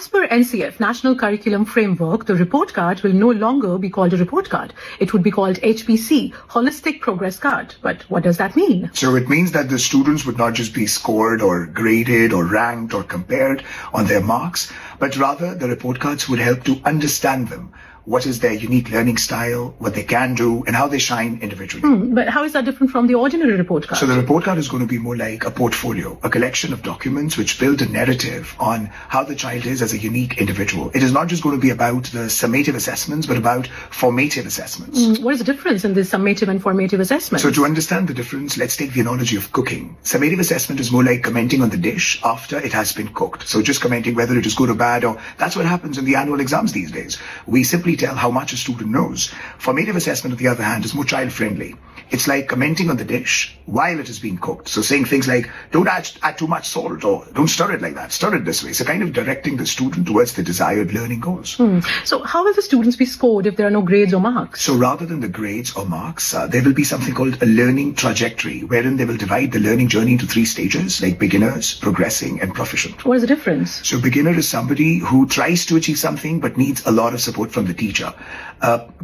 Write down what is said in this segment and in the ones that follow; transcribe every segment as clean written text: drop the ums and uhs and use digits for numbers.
As per NCF, National Curriculum Framework, the report card will no longer be called a report card. It would be called HPC, Holistic Progress Card. But what does that mean? So it means that the students would not just be scored or graded or ranked or compared on their marks, but rather the report cards would help to understand them. What is their unique learning style, what they can do, and how they shine individually. But how is that different from the ordinary report card? So the report card is going to be more like a portfolio, a collection of documents which build a narrative on how the child is as a unique individual. It is not just going to be about the summative assessments, but about formative assessments. What is the difference in this summative and formative assessments? So to understand the difference, let's take the analogy of cooking. Summative assessment is more like commenting on the dish after it has been cooked. So just commenting whether it is good or bad, or that's what happens in the annual exams these days. We simply tell how much a student knows. Formative assessment, on the other hand, is more child-friendly. It's like commenting on the dish while it is being cooked. So saying things like, don't add too much salt, or don't stir it like that, stir it this way. So kind of directing the student towards the desired learning goals. So how will the students be scored if there are no grades or marks? So rather than the grades or marks, there will be something called a learning trajectory, wherein they will divide the learning journey into 3 stages, like beginners, progressing, and proficient. What is the difference? So beginner is somebody who tries to achieve something but needs a lot of support from the teacher.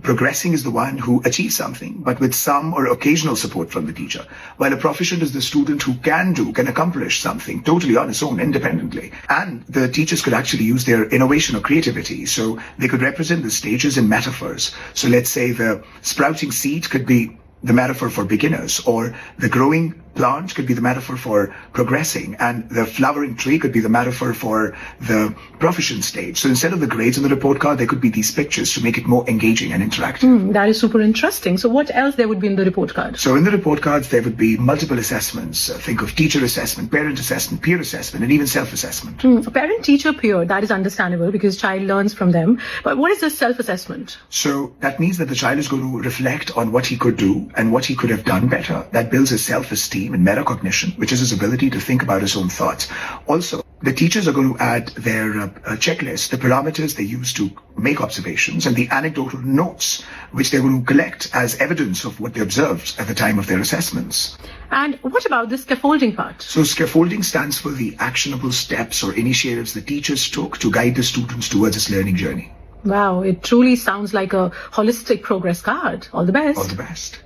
Progressing is the one who achieves something but with some or occasional support from the teacher. While a proficient is the student who can accomplish something totally on his own, independently. And the teachers could actually use their innovation or creativity. So they could represent the stages in metaphors. So let's say the sprouting seed could be the metaphor for beginners, or the growing plant could be the metaphor for progressing, and the flowering tree could be the metaphor for the proficient stage. So instead of the grades on the report card, there could be these pictures to make it more engaging and interactive. That is super interesting. So what else there would be in the report card? So in the report cards, there would be multiple assessments. Think of teacher assessment, parent assessment, peer assessment, and even self-assessment. Parent, teacher, peer, that is understandable because child learns from them. But what is the self-assessment? So that means that the child is going to reflect on what he could do and what he could have done better. That builds his self-esteem and metacognition, which is his ability to think about his own thoughts. Also, the teachers are going to add their checklist, the parameters they use to make observations, and the anecdotal notes, which they're going to collect as evidence of what they observed at the time of their assessments. And what about the scaffolding part? So scaffolding stands for the actionable steps or initiatives the teachers took to guide the students towards this learning journey. Wow, it truly sounds like a holistic progress card. All the best. All the best.